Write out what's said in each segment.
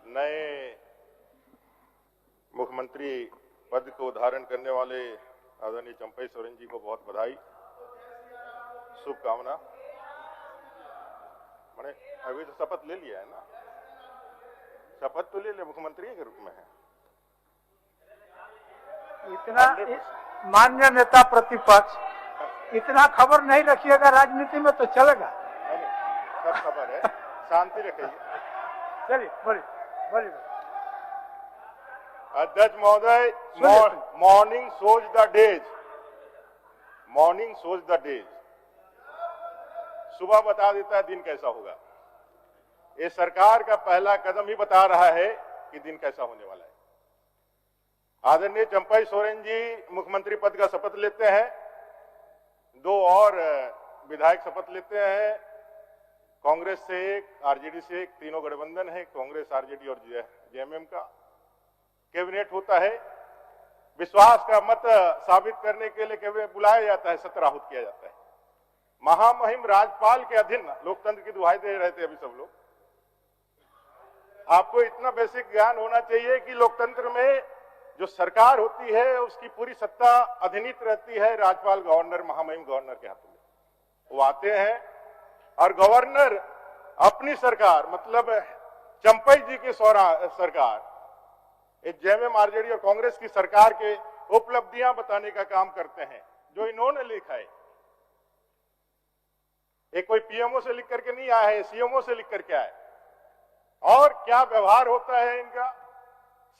नए मुख्यमंत्री पद को धारण करने वाले आदरणीय चंपई सोरेन जी को बहुत बधाई, शुभकामना। मैंने अभी तो शपथ ले लिया है ना, शपथ तो ले लिया, मुख्यमंत्री के रूप में है। इतना मान्य नेता प्रतिपक्ष इतना खबर नहीं रखिएगा राजनीति में तो चलेगा। सब खबर है, शांति रखिए। चलिए बोलिए बोलिए। अध्यक्ष महोदय, morning shows the days, morning shows the days. सुबह बता देता है दिन कैसा होगा। ये सरकार का पहला कदम ही बता रहा है कि दिन कैसा होने वाला है। आदरणीय चंपई सोरेन जी मुख्यमंत्री पद का शपथ लेते हैं, 2 और विधायक शपथ लेते हैं। कांग्रेस से 1, आरजेडी से 1, तीनों गठबंधन है, कांग्रेस, आरजेडी और जेएमएम का। कैबिनेट होता है, विश्वास का मत साबित करने के लिए कैबिनेट बुलाया जाता है, सत्र आहूत किया जाता है। महामहिम राज्यपाल के अधीन लोकतंत्र की दुहाई दे रहे थे अभी सब लोग। आपको इतना बेसिक ज्ञान होना चाहिए कि लोकतंत्र में जो सरकार होती है उसकी पूरी सत्ता अधिनीत रहती है राज्यपाल, गवर्नर, महामहिम गवर्नर के हाथों में। वो आते हैं और गवर्नर अपनी सरकार, मतलब चंपई जी की सरकार, जेएमएम, आरजेडी और कांग्रेस की सरकार के उपलब्धियां बताने का काम करते हैं जो इन्होंने लिखा है। ये कोई पीएमओ से लिख करके नहीं आया है, सीएमओ से लिख करके आया है। और क्या व्यवहार होता है इनका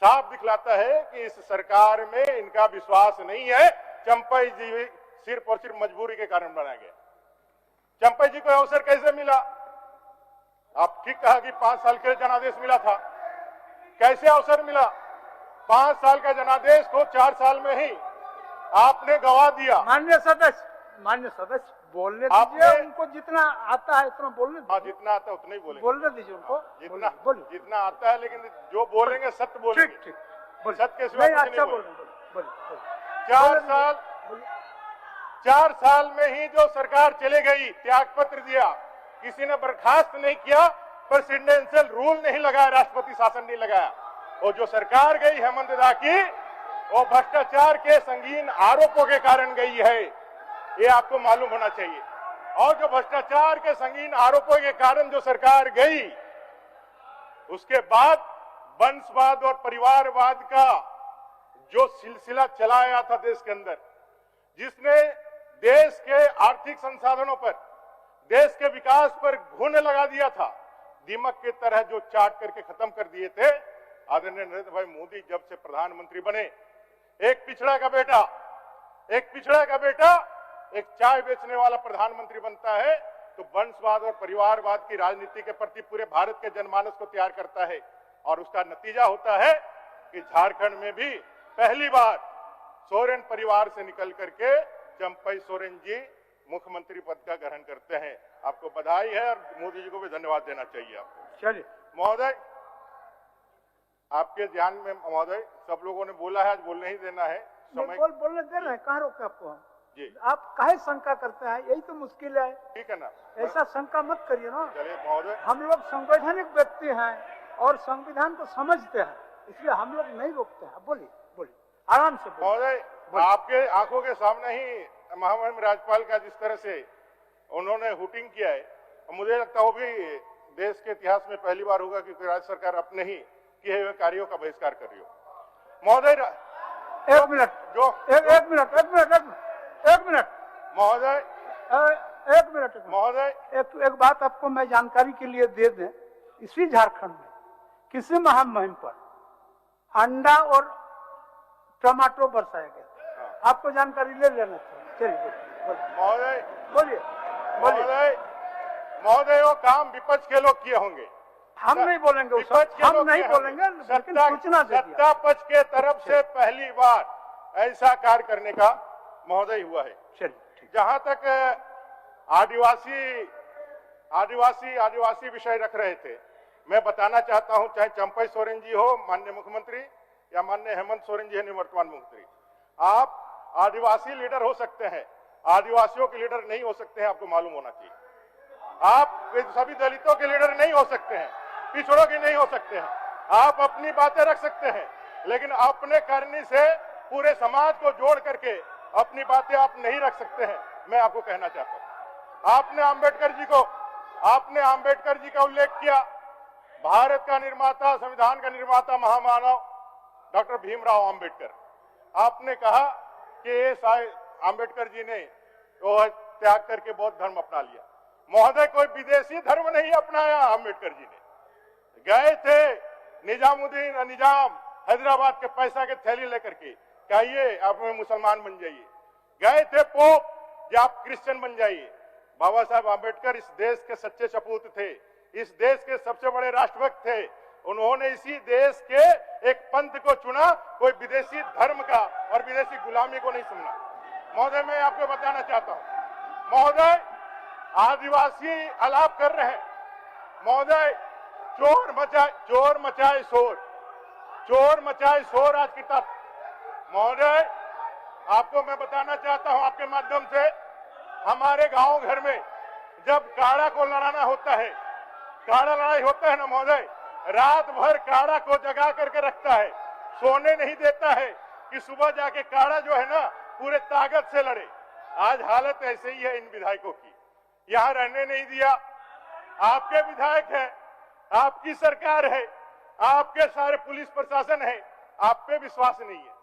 साफ दिखलाता है कि इस सरकार में इनका विश्वास नहीं है। चंपई जी सिर्फ और सिर्फ मजबूरी के कारण बनाया गया। चंपई जी को अवसर कैसे मिला? आप ठीक कहा कि 5 साल के जनादेश मिला था। कैसे अवसर मिला? 5 साल का जनादेश को 4 साल में ही आपने गवा दिया। माननीय सदस्य बोलने दीजिए, उनको जितना आता है उतना बोलने दीजिए। हाँ, जितना आता है उतना ही बोलेंगे। बोलने दीजिए उनको, जितना आता है, लेकिन जो बोलेंगे सत्य बोलेंगे। ठीक सत्य के सिवा कुछ नहीं बोलेंगे। 4 साल में ही जो सरकार चले गई, त्याग पत्र दिया, किसी ने बर्खास्त नहीं किया, प्रेसिडेंशियल रूल नहीं लगाया, राष्ट्रपति शासन नहीं लगाया। और जो सरकार गई हेमंत दा की, वो भ्रष्टाचार के संगीन आरोपों के कारण गई है, ये आपको मालूम होना चाहिए। और जो भ्रष्टाचार के संगीन आरोपों के कारण जो सरकार गई, उसके बाद वंशवाद और परिवारवाद का जो सिलसिला चलाया था देश के अंदर, जिसने देश के आर्थिक संसाधनों पर, देश के विकास पर घुन लगा दिया था, दीमक की तरह जो चाट करके खत्म कर दिए थे। आदरणीय नरेंद्र भाई मोदी जब से प्रधानमंत्री बने, एक पिछड़ा का बेटा एक चाय बेचने वाला प्रधानमंत्री बनता है तो वंशवाद और परिवारवाद की राजनीति के प्रति पूरे भारत के जनमानस को तैयार करता है। और उसका नतीजा होता है कि झारखंड में भी पहली बार सोरेन परिवार से निकल करके चंपई सोरेन जी मुख्यमंत्री पद का ग्रहण करते हैं। आपको बधाई है और मोदी जी को भी धन्यवाद देना चाहिए आपको। चलिए महोदय, आपके ध्यान में महोदय, सब लोगों ने बोला है, आज बोलने ही देना है। बोलने दे रहे हैं, कहाँ रोके आपको हम? जी, आप काहे शंका करते हैं? यही तो मुश्किल है। ठीक है ना, ऐसा शंका मत करिए ना। चलिए महोदय, हम लोग संवैधानिक व्यक्ति हैं और संविधान को समझते हैं, इसलिए हम लोग नहीं रोकते हैं। बोलिए आराम से महोदय। आपके आंखों के सामने ही महामहिम राज्यपाल का जिस तरह से उन्होंने हुटिंग किया है, मुझे लगता है वो भी देश के इतिहास में पहली बार होगा कि राज्य सरकार अपने ही किए हुए कार्यों का बहिष्कार कर रही हो। महोदय, एक मिनट महोदय, एक बात आपको मैं जानकारी के लिए दे दें। इसी झारखंड में किसी महामहिम पर अंडा और टमाटो बरसाया गया। आपको जानकारी ले लेना चाहिए। चलिए बोलिए। महोदय, वो काम विपक्ष के लोग किए होंगे, हम नहीं बोलेंगे, हम नहीं बोलेंगे, लेकिन सूचना दे दिया। सत्ता पक्ष के तरफ से पहली बार ऐसा कार्य करने का महोदय हुआ है। जहां तक आदिवासी विषय रख रहे थे, मैं बताना चाहता हूं, चाहे चंपई सोरेन जी हो माननीय मुख्यमंत्री या माननीय हेमंत सोरेन जी है निवर्तमान मुख्यमंत्री, आप आदिवासी लीडर हो सकते हैं, आदिवासियों के लीडर नहीं हो सकते हैं, आपको मालूम होना चाहिए। आप सभी दलितों के लीडर नहीं हो सकते हैं, पिछड़ों के नहीं हो सकते हैं। आप अपनी बातें रख सकते हैं, लेकिन अपने करनी से पूरे समाज को जोड़ करके अपनी बातें आप नहीं रख सकते हैं। मैं आपको कहना चाहता हूं, आपने आंबेडकर जी का उल्लेख किया। भारत का निर्माता, संविधान का निर्माता, महामानव डॉक्टर भीमराव आंबेडकर। आपने कहा कि ये आंबेडकर जी ने वो त्याग करके बौद्ध धर्म अपना लिया। महोदय, कोई विदेशी धर्म नहीं अपनाया आंबेडकर जी ने। गए थे निजाम हैदराबाद के पैसा के थैली लेकर के, कहिए आप मुसलमान बन जाइए। गए थे पोप कि आप क्रिश्चियन बन जाइए। बाबा साहब आंबेडकर इस देश के सच्चे सपूत थे, इस देश के सबसे बड़े राष्ट्रभक्त थे। उन्होंने इसी देश के एक पंथ को चुना, कोई विदेशी धर्म का और विदेशी गुलामी को नहीं सुनना। महोदय, मैं आपको बताना चाहता हूं, महोदय आदिवासी आलाप कर रहे हैं। महोदय, चोर मचाए शोर आज की तक। महोदय, आपको मैं बताना चाहता हूं आपके माध्यम से, हमारे गांव घर में जब काड़ा को लड़ाना होता है, काड़ा लड़ाई होता है ना महोदय, रात भर काड़ा को जगा करके रखता है, सोने नहीं देता है कि सुबह जाके काड़ा जो है ना पूरे ताकत से लड़े। आज हालत ऐसे ही है इन विधायकों की, यहां रहने नहीं दिया। आपके विधायक हैं, आपकी सरकार है, आपके सारे पुलिस प्रशासन है, आप पे विश्वास नहीं है,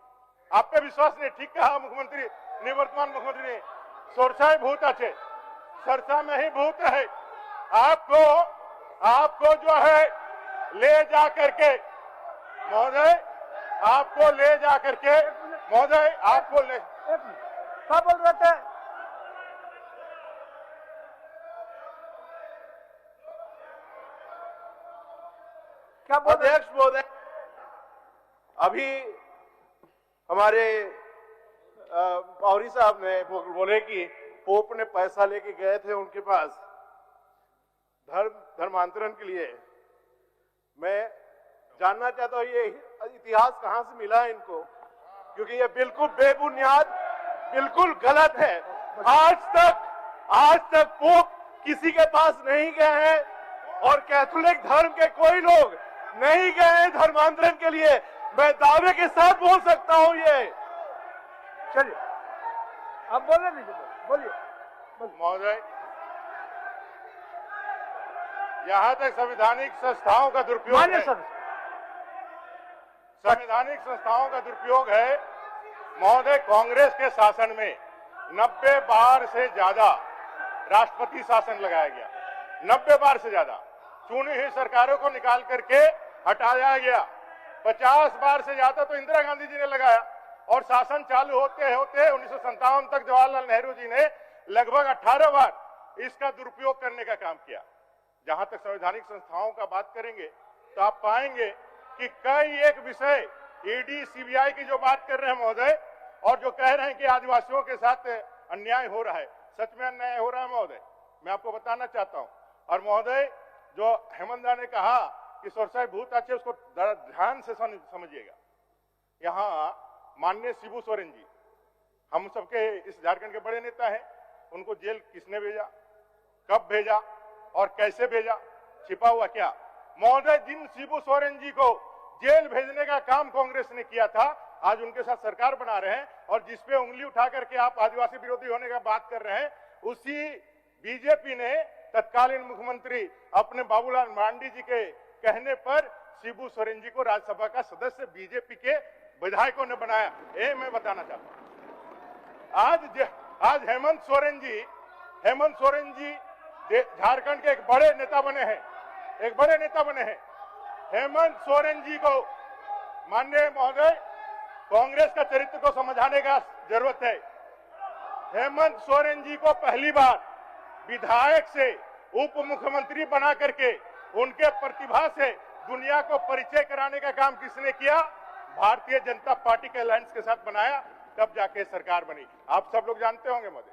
आप पे विश्वास नहीं। ठीक कहा मुख्यमंत्री, निवर्तमान मुख्यमंत्री ने, सोरसाई भूत अच्छे, सरसा में ही भूत है। आपको जो है ले जा करके महोदय, आपको ले जा करके महोदय, आपको ले, क्या बोल रहे थे? क्या बोल रहे? अध्यक्ष महोदय, अभी हमारे पौरी साहब ने बोले कि पोप ने पैसा लेके गए थे उनके पास धर्मांतरण के लिए। मैं जानना चाहता हूं ये इतिहास कहां से मिला है इनको, क्योंकि ये बिल्कुल बेबुनियाद, बिल्कुल गलत है। आज तक पोप किसी के पास नहीं गए हैं और कैथोलिक धर्म के कोई लोग नहीं गए हैं धर्मांतरण के लिए। मैं दावे के साथ बोल सकता हूं ये। चलिए, आप बोले नहीं, बोलिए। महोदय, यहां तक संवैधानिक संस्थाओं का दुरुपयोग है, संवैधानिक संस्थाओं का दुरुपयोग है महोदय। कांग्रेस के शासन में 90 बार से ज्यादा राष्ट्रपति शासन लगाया गया, 90 बार से ज्यादा चुनी हुई सरकारों को निकाल करके हटाया गया। 50 बार से ज्यादा तो इंदिरा गांधी जी ने लगाया, और शासन चालू होते होते 1957 तक जवाहरलाल नेहरू जी ने लगभग 18 बार इसका दुरुपयोग करने का काम किया। जहां तक संवैधानिक संस्थाओं का बात करेंगे तो आप पाएंगे कि कई एक विषय ईडी सीबीआई की जो बात कर रहे हैं महोदय, और जो कह रहे हैं कि आदिवासियों के साथ अन्याय हो रहा है, सच में अन्याय हो रहा है महोदय, मैं आपको बताना चाहता हूं। और महोदय, जो हेमंत दा ने कहा कि सोरसाई भूत अच्छे, उसको ध्यान से समझिएगा। यहाँ माननीय शिबू सोरेन जी, हम सबके इस झारखंड के बड़े नेता हैं, उनको जेल किसने भेजा, कब भेजा और कैसे भेजा, छिपा हुआ क्या? महोदय, जिन शिबू सोरेन जी को जेल भेजने का काम कांग्रेस ने किया था, आज उनके साथ सरकार बना रहे हैं, और जिसपे उंगली उठा करके आप आदिवासी विरोधी होने का बात कर रहे हैं, उसी बीजेपी ने तत्कालीन मुख्यमंत्री अपने बाबूलाल मरांडी जी के कहने पर शिबू सोरेन जी को राज्यसभा का सदस्य बीजेपी के विधायकों ने बनाया। ये मैं बताना चाहता हूं। आज हेमंत सोरेन जी झारखंड के एक बड़े नेता बने हैं, हेमंत सोरेन जी को माननीय महोदय कांग्रेस का चरित्र को समझाने का जरूरत है। हेमंत सोरेन जी को पहली बार विधायक से उप मुख्यमंत्री बना करके उनके प्रतिभा से दुनिया को परिचय कराने का काम किसने किया? भारतीय जनता पार्टी के अलायंस के साथ बनाया, तब जाके सरकार बनी। आप सब लोग जानते होंगे महोदय,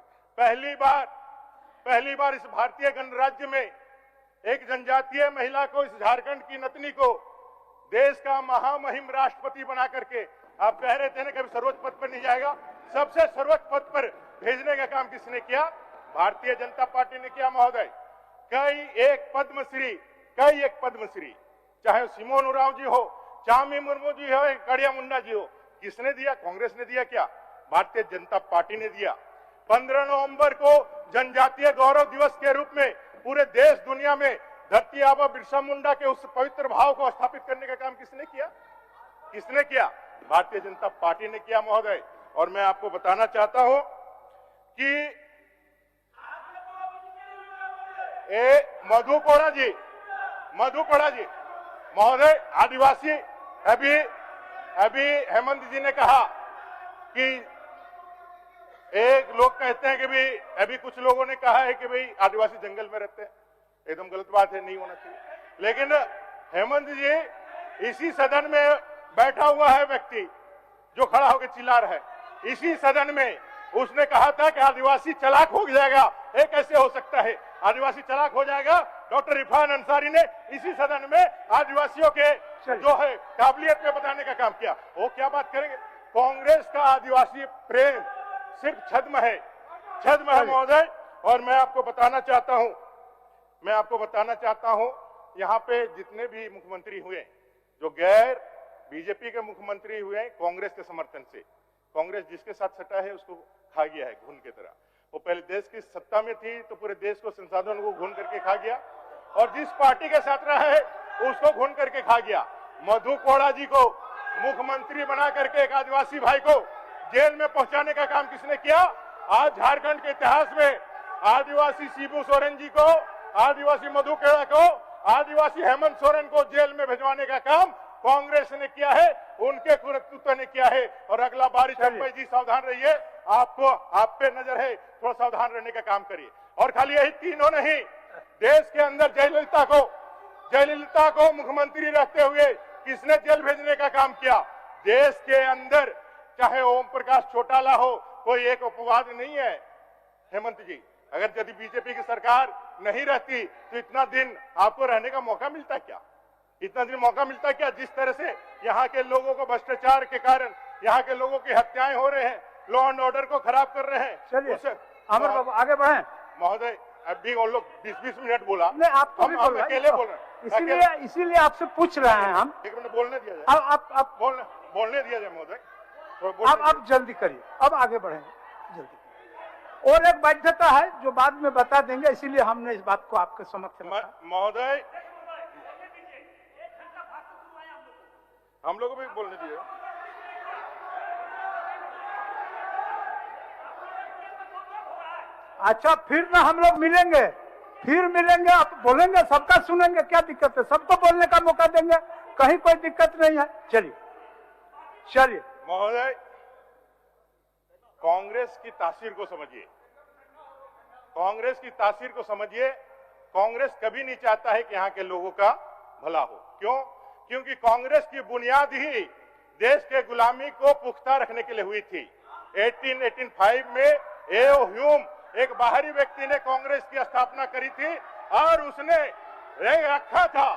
पहली बार इस भारतीय गणराज्य में एक जनजातीय महिला को, इस झारखंड की नतनी को देश का महामहिम राष्ट्रपति बना करके, आप कह रहे थे ना कभी सर्वोच्च पद पर नहीं जाएगा, सबसे सर्वोच्च पद पर भेजने का काम किसने किया? भारतीय जनता पार्टी ने किया महोदय। कई एक पद्मश्री चाहे सिमोन उरांव जी हो, चामी मुर्मू जी हो, कड़िया मुंडा जी हो, किसने दिया? कांग्रेस ने दिया क्या? भारतीय जनता पार्टी ने दिया। 15 नवंबर को जनजातीय गौरव दिवस के रूप में पूरे देश दुनिया में धरती आबा बिरसा मुंडा के उस पवित्र भाव को स्थापित करने का काम किसने किया? किसने किया? भारतीय जनता पार्टी ने किया महोदय। और मैं आपको बताना चाहता हूं कि मधु कोड़ा जी महोदय, आदिवासी, अभी हेमंत जी ने कहा कि एक लोग कहते हैं कि भाई, अभी कुछ लोगों ने कहा है कि भाई आदिवासी जंगल में रहते हैं। एकदम गलत बात है, नहीं होना चाहिए। लेकिन हेमंत जी, इसी सदन में बैठा हुआ है व्यक्ति जो खड़ा होकर चिल्ला रहा है, इसी सदन में उसने कहा था कि आदिवासी चालाक हो जाएगा। ये कैसे हो सकता है? आदिवासी चालाक हो जाएगा? डॉक्टर इरफान अंसारी ने इसी सदन में आदिवासियों के जो है काबिलियत में बताने का काम किया। वो क्या बात करेंगे? कांग्रेस का आदिवासी प्रेम सिर्फ छद्म है महोदय। और मैं आपको बताना चाहता हूं यहाँ पे जितने भी मुख्यमंत्री हुए, जो गैर बीजेपी के मुख्यमंत्री हुए कांग्रेस के समर्थन से, कांग्रेस जिसके साथ सटा है उसको खा गया है घुन की तरह। वो पहले देश की सत्ता में थी तो पूरे देश को, संसाधनों को घुन करके खा गया, और जिस पार्टी के साथ रहा है उसको घुन करके खा गया। मधु कोड़ा जी को मुख्यमंत्री बना करके एक आदिवासी भाई को जेल में पहुंचाने का काम किसने किया? आज झारखंड के इतिहास में आदिवासी शिबू सोरेन जी को, आदिवासी मधु कोड़ा को, आदिवासी हेमंत सोरेन को जेल में भिजवाने का काम कांग्रेस ने किया है, उनके नेतृत्व ने किया है। और अगला बार चंपई जी सावधान रहिए, आपको आप पे नजर है, थोड़ा सावधान रहने का काम करिए। और खाली यही तीनों नहीं, देश के अंदर जयललिता को मुख्यमंत्री रहते हुए किसने जेल भेजने का काम किया? देश के अंदर चाहे ओम प्रकाश चौटाला हो, कोई एक अपवाद नहीं है। हेमंत जी, अगर यदि बीजेपी की सरकार नहीं रहती तो इतना दिन आपको रहने का मौका मिलता क्या? जिस तरह से यहाँ के लोगों को भ्रष्टाचार के कारण यहाँ के लोगों की हत्याएं हो रहे हैं, लॉ एंड ऑर्डर को खराब कर रहे हैं। चलिए अमर बाबू आगे बढ़े। महोदय, अभी वो लोग 20-20 मिनट बोला, नहीं आपको हम अकेले बोल रहे हैं, इसीलिए आपसे पूछ रहे हैं हम। एक मिनट बोलने दिया जाए, आप बोलने दिया जाए महोदय। अब जल्दी करिए, अब आगे बढ़ेंगे जल्दी। और एक बाध्यता है जो बाद में बता देंगे, इसीलिए हमने इस बात को आपके समक्ष रखा। महोदय, हम लोगों को भी बोलने दिए। अच्छा, फिर ना हम लोग मिलेंगे, आप बोलेंगे, सबका सुनेंगे, क्या दिक्कत है? सबको बोलने का मौका देंगे, कहीं कोई दिक्कत नहीं है। चलिए महोदय, कांग्रेस की तासीर को समझिए। कांग्रेस कभी नहीं चाहता है कि यहाँ के लोगों का भला हो। क्यों? क्योंकि कांग्रेस की बुनियाद ही देश के गुलामी को पुख्ता रखने के लिए हुई थी। 1885 में एओ ह्यूम, एक बाहरी व्यक्ति ने कांग्रेस की स्थापना करी थी, और उसने रखा था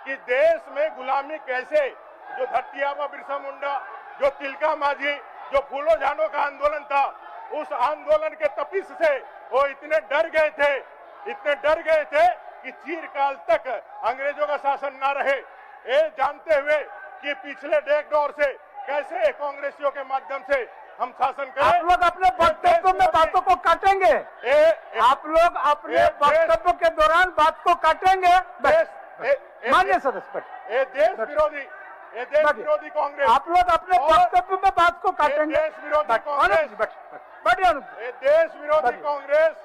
कि देश में गुलामी कैसे, जो धरती आबा बिरसा मुंडा, जो तिलका माझी, जो फूलो झानो का आंदोलन था, उस आंदोलन के तपिश से वो इतने डर गए थे कि चिरकाल तक अंग्रेजों का शासन ना रहे। ये जानते हुए कि पिछले 1.5 दौर से कैसे कांग्रेसियों के माध्यम से हम शासन करें। आप लोग अपने वक्तव्य में बातों को काटेंगे, आप लोग अपने वक्तव्य के दौरान बात को काटेंगे। माननीय सदस्य, ये देश विरोधी कांग्रेस, आप लोग अपने वक्तव्य में बात को काटेंगे। देश विरोधी कांग्रेस, ये देश विरोधी कांग्रेस,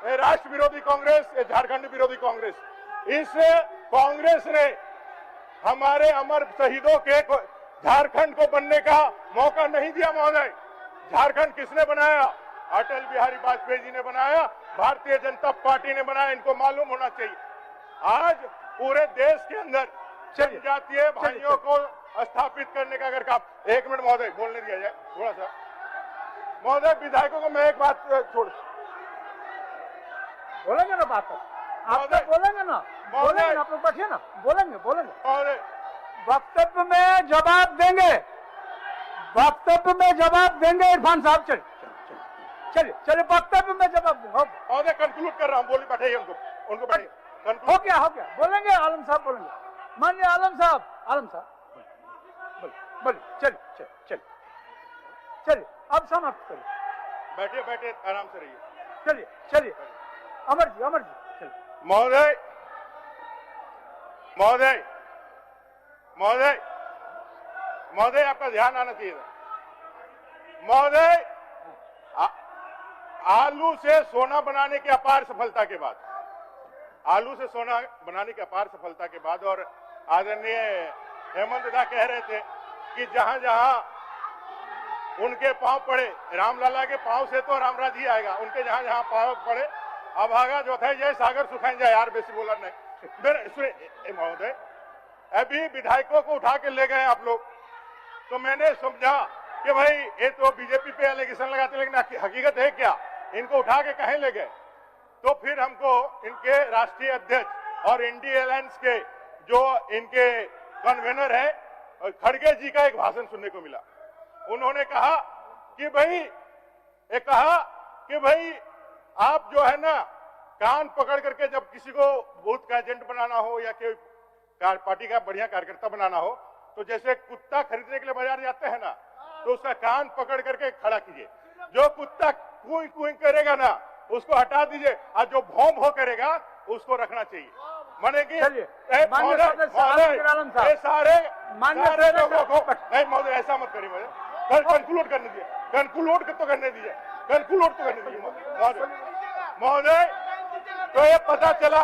ये राष्ट्र विरोधी कांग्रेस, ये झारखंड विरोधी कांग्रेस। इस कांग्रेस ने हमारे अमर शहीदों के झारखंड को बनने का मौका नहीं दिया महोदय। झारखंड किसने बनाया? अटल बिहारी वाजपेयी जी ने बनाया, भारतीय जनता पार्टी ने बनाया। इनको मालूम होना चाहिए। आज पूरे देश के अंदर जनजातीय भाइयों को स्थापित करने का अगर काम, 1 मिनट महोदय बोलने दिया जाए थोड़ा सा। महोदय, विधायकों को मैं एक बात बोलेंगे ना, बात आप बोलेंगे ना, आप लोग बैठिए ना, बोलेंगे। वक्तव्य में जवाब देंगे इरफान साहब। चलिए वक्तव्य में जवाब देंगे। महोदय, कंक्लूड कर रहा हूँ, बोली बैठे उनको बैठे। हो गया, बोलेंगे, आलम साहब बोलेंगे। माननीय आलम साहब बोलिए चलिए चलिए चलिए अब समाप्त करिए। बैठिए बैठिए, आराम से रहिए। चलिए अमर जी चलिए। महोदय महोदय महोदय महोदय, आपका ध्यान आना चाहिए था। महोदय, आलू से सोना बनाने की अपार सफलता के बाद, आलू से सोना बनाने की अपार सफलता के बाद, और आदरणीय हेमंत दा कह रहे थे कि जहां जहां उनके पांव पड़े, रामलाला के पांव से तो रामराज ही आएगा, उनके जहां जहां पांव पड़े अभागा जो था जय सागर सुखाई जाए। यार बेसी बोला नहीं महोदय, अभी विधायकों को उठा के ले गए आप लोग, तो मैंने समझा कि भाई ये तो बीजेपी पे एलिगेशन लगाते, लेकिन हकीकत है क्या, इनको उठा के कहीं ले गए। तो फिर हमको इनके राष्ट्रीय अध्यक्ष और इंडिया अलायंस के जो इनके कन्वेनर है खड़गे जी का एक भाषण सुनने को मिला। उन्होंने कहा कि भाई आप जो है ना, कान पकड़ करके जब किसी को बूथ का एजेंट बनाना हो या कोई पार्टी का बढ़िया कार्यकर्ता बनाना हो, तो जैसे कुत्ता खरीदने के लिए बाजार जाते हैं ना, तो उसका कान पकड़ करके खड़ा कीजिए। जो कुत्ता कुई कुई करेगा ना, उसको हटा दीजिए, और जो भौं भौं करेगा उसको रखना चाहिए। माने कि ये सारे लोगों को नहीं महोदय, ऐसा मत करिए महोदय, कंक्लूड करने दीजिए, कंक्लूड तो करने दीजिए महोदय। तो ये पता चला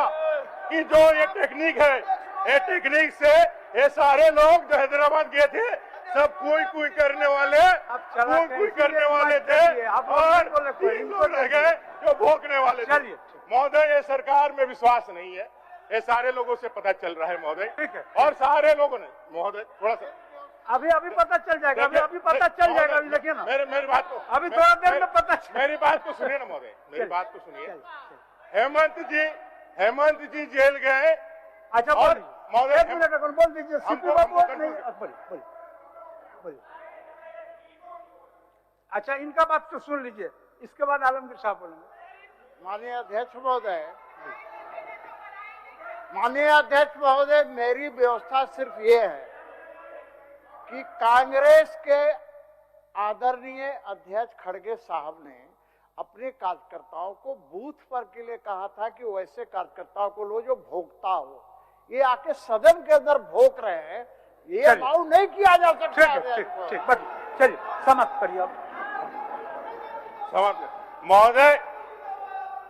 कि जो ये टेक्निक है, ये टेक्निक से ये सारे लोग जो हैदराबाद गए थे सब कुई करने वाले थे, और 3 लोग रह गए जो भोंकने वाले थे। महोदय, ये सरकार में विश्वास नहीं है, ये सारे लोगों से पता चल रहा है महोदय। ठीक है, और सारे लोगों ने महोदय थोड़ा सा अभी पता चल जाएगा, अभी पता चल जाएगा, अभी देखिए ना, मेरी बात को अभी थोड़ा देर में पता चल। मेरी बात को सुनिए ना महोदय, मेरी बात को सुनिए। हेमंत जी जेल गए। अच्छा महोदय, एक मिनट बोल दीजिए, सीपी बाबू नहीं बोलिए। अच्छा, इनका बात तो सुन लीजिए, इसके बाद आलमगीर साहब बोलेंगे। माननीय अध्यक्ष महोदय, मेरी व्यवस्था सिर्फ ये है कि कांग्रेस के आदरणीय अध्यक्ष खड़गे साहब ने अपने कार्यकर्ताओं को बूथ पर के लिए कहा था कि वैसे कार्यकर्ताओं को लो जो भोगता हो। ये आके सदन के अंदर भोग रहे हैं, ये अलाउ नहीं किया जा सकता। ठीक, चलिए समाप्त करिए आप।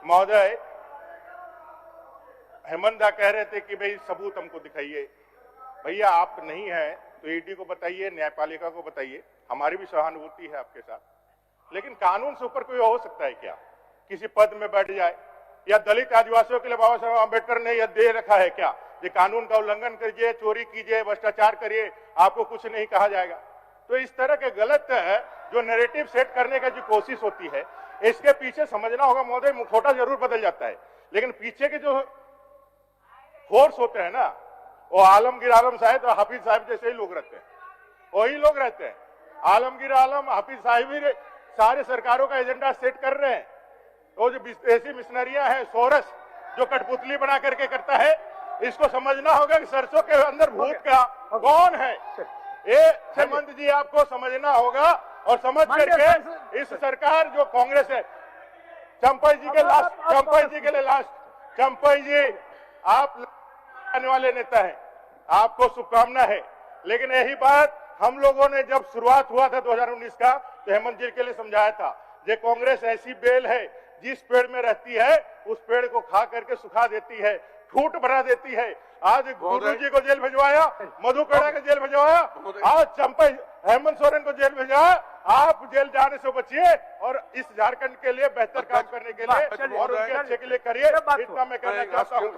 महोदय, हेमंत दा कह रहे थे कि भाई सबूत हमको दिखाइए। भैया आप नहीं है तो ईडी को बताइए, न्यायपालिका को बताइए, हमारी भी सहानुभूति है आपके साथ। लेकिन कानून से ऊपर कोई हो सकता है क्या? किसी पद में बैठ जाए, या दलित आदिवासियों के लिए बाबा साहब आम्बेडकर ने यह दे रखा है क्या, ये कानून का उल्लंघन कीजिए, चोरी कीजिए, भ्रष्टाचार करिए, आपको कुछ नहीं कहा जाएगा। तो इस तरह के गलत जो नैरेटिव सेट करने का जो कोशिश होती है, इसके पीछे समझना होगा महोदय, मुखौटा जरूर बदल जाता है, लेकिन पीछे के जो फोर्स होते हैं ना, वो आलमगीर आलम साहब और हाफिज साहब जैसे ही लोग रहते हैं, वही लोग रहते हैं। आलमगीर आलम, हाफिज साहब ही सारे सरकारों का एजेंडा सेट कर रहे हैं। वो जो विदेशी मिशनरियां हैं, सोरस जो कठपुतली बना करके करता है, इसको समझना होगा कि सरसों के अंदर भूत का कौन है। ये हेमंत जी आपको समझना होगा, और समझ करके इस सरकार जो कांग्रेस है, चंपई जी के लिए लास्ट, चंपई जी आप आने वाले नेता हैं, आपको शुभकामना है। लेकिन यही बात हम लोगों ने जब शुरुआत हुआ था 2019 का, तो हेमंत जी के लिए समझाया था, ये कांग्रेस ऐसी बेल है जिस पेड़ में रहती है उस पेड़ को खा करके सुखा देती है, ठूट बना देती है। आज गुरु जी को जेल भिजवाया, मधुकड़ा को जेल भिजवाया, आज चंपई हेमंत सोरेन को जेल भिजवाया। आप जेल जाने से बचिए और इस झारखंड के लिए बेहतर काम करने के लिए और उनके अच्छे के लिए करिए, इतना मैं कहना चाहता हूँ।